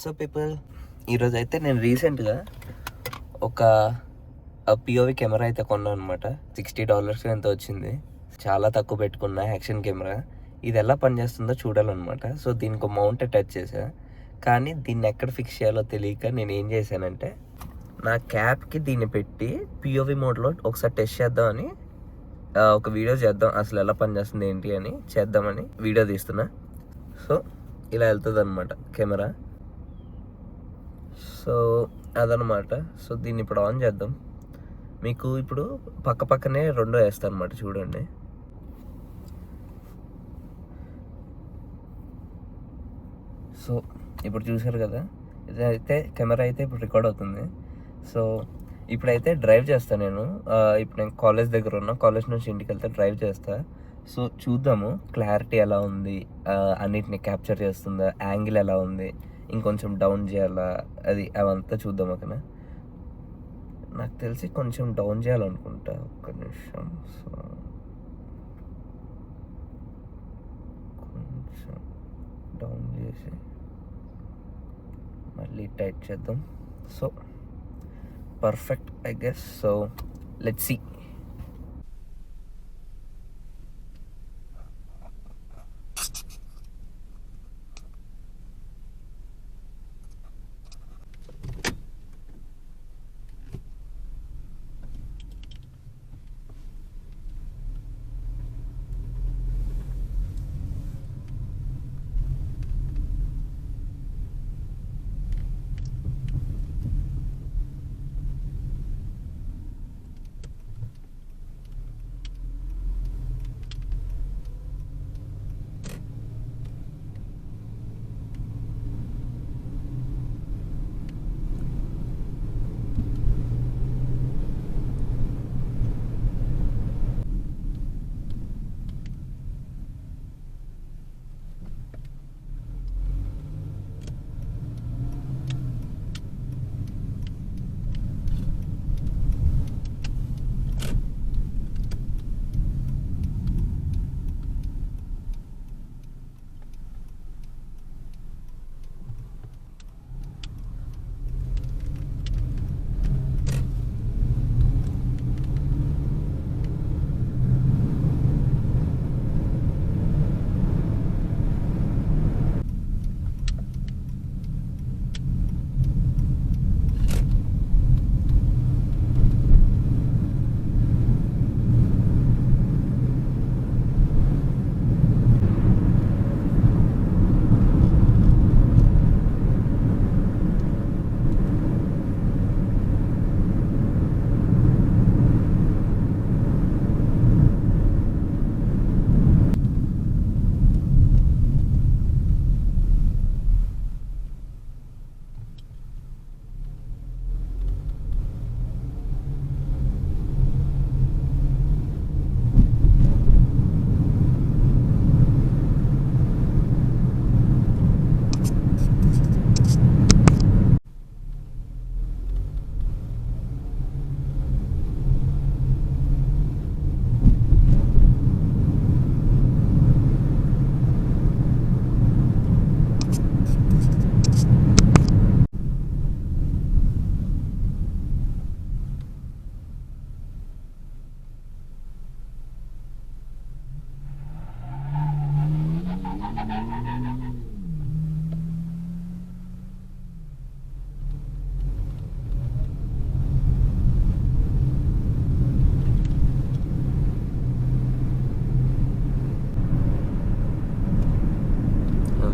So people, ఈరోజు అయితే నేను రీసెంట్గా ఒక పిఓవి కెమెరా అయితే కొన్నాను అనమాట. $60 ఎంత వచ్చింది. చాలా తక్కువ పెట్టుకున్నా. Action camera. ఇది ఎలా పనిచేస్తుందో చూడాలన్నమాట. సో దీనికి మౌంట్ అటాచ్ చేసా, కానీ దీన్ని ఎక్కడ ఫిక్స్ చేయాలో తెలియక నేను ఏం చేశానంటే, నా క్యాప్కి దీన్ని పెట్టి పిఓవి మోడ్లో ఒకసారి టెస్ట్ చేద్దామని ఒక వీడియో చేద్దాం, అసలు ఎలా పనిచేస్తుంది ఏంటి అని చేద్దామని వీడియో తీస్తున్నా. సో ఇలా వెళ్తుంది అనమాట కెమెరా. సో అదనమాట. సో దీన్ని ఇప్పుడు ఆన్ చేద్దాం. మీకు ఇప్పుడు పక్కనే రెండో వేస్తాను అనమాట, చూడండి. సో ఇప్పుడు చూసారు కదా, ఇదైతే కెమెరా అయితే ఇప్పుడు రికార్డ్ అవుతుంది. సో ఇప్పుడైతే డ్రైవ్ చేస్తాను నేను. ఇప్పుడు నేను కాలేజ్ దగ్గర ఉన్నా, కాలేజ్ నుంచి ఇంటికి వెళ్తే డ్రైవ్ చేస్తా. సో చూద్దాము క్లారిటీ ఎలా ఉంది, అన్నిటిని క్యాప్చర్ చేస్తుందా, యాంగిల్ ఎలా ఉంది, ఇంకొంచెం డౌన్ చేయాలా, అవంతా చూద్దాం. ఓకేనా, నాకు తెలిసి కొంచెం డౌన్ చేయాలనుకుంటా. ఒక్క నిమిషం. సో కొంచెం డౌన్ చేసి మళ్ళీ టైట్ చేద్దాం. So perfect I guess. So let's see.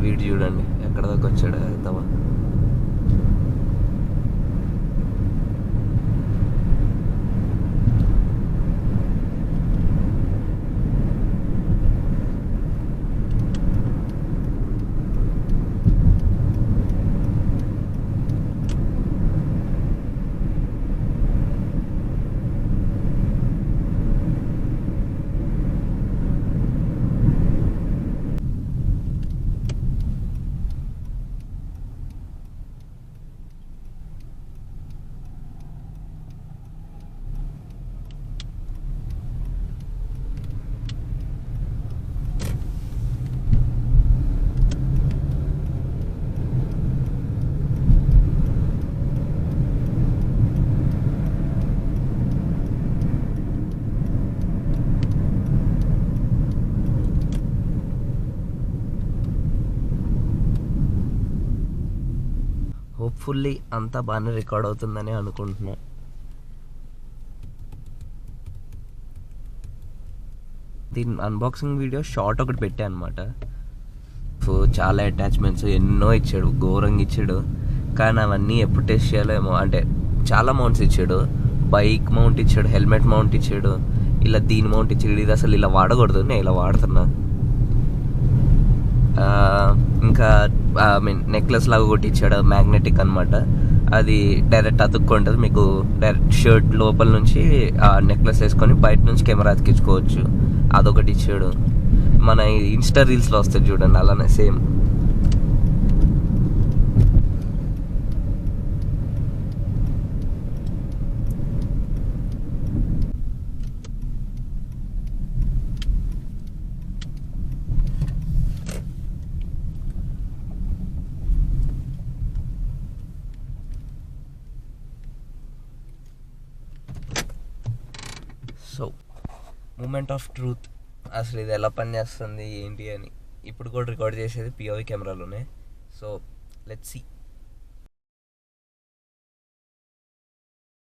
వీడు చూడండి ఎక్కడ దాకా వచ్చాడు తవా. హోప్ఫుల్లీ అంతా బాగానే రికార్డ్ అవుతుందని అనుకుంటున్నా. దీని అన్బాక్సింగ్ వీడియో షార్ట్ ఒకటి పెట్టా అనమాట. సో చాలా అటాచ్మెంట్స్ ఎన్నో ఇచ్చాడు, ఘోరంగా ఇచ్చాడు. కానీ అవన్నీ ఎప్పుడు టెస్ట్ చేయాలేమో. అంటే చాలా మౌంట్స్ ఇచ్చాడు, బైక్ మౌంట్ ఇచ్చాడు, హెల్మెట్ మౌంట్ ఇచ్చాడు, ఇలా దీని మౌంట్ ఇచ్చాడు. ఇది అసలు ఇలా వాడకూడదు, నేను ఇలా వాడుతున్నా. ఇంకా నెక్లెస్ లాగా ఒకటి ఇచ్చాడు, మ్యాగ్నెటిక్ అనమాట. అది డైరెక్ట్ అతుక్కుంటుంది, మీకు డైరెక్ట్ షర్ట్ లోపల నుంచి నెక్లెస్ వేసుకొని బయట నుంచి కెమెరా అతికించుకోవచ్చు. అదొకటి ఇచ్చాడు. మన ఇన్స్టా రీల్స్లో వస్తుంది చూడండి, అలానే same. So moment of truth, అసలు ఇది ఎలా పనిచేస్తుంది ఏంటి అని. ఇప్పుడు కూడా రికార్డ్ చేసేది పిఓవి కెమెరాలోనే. So let's see.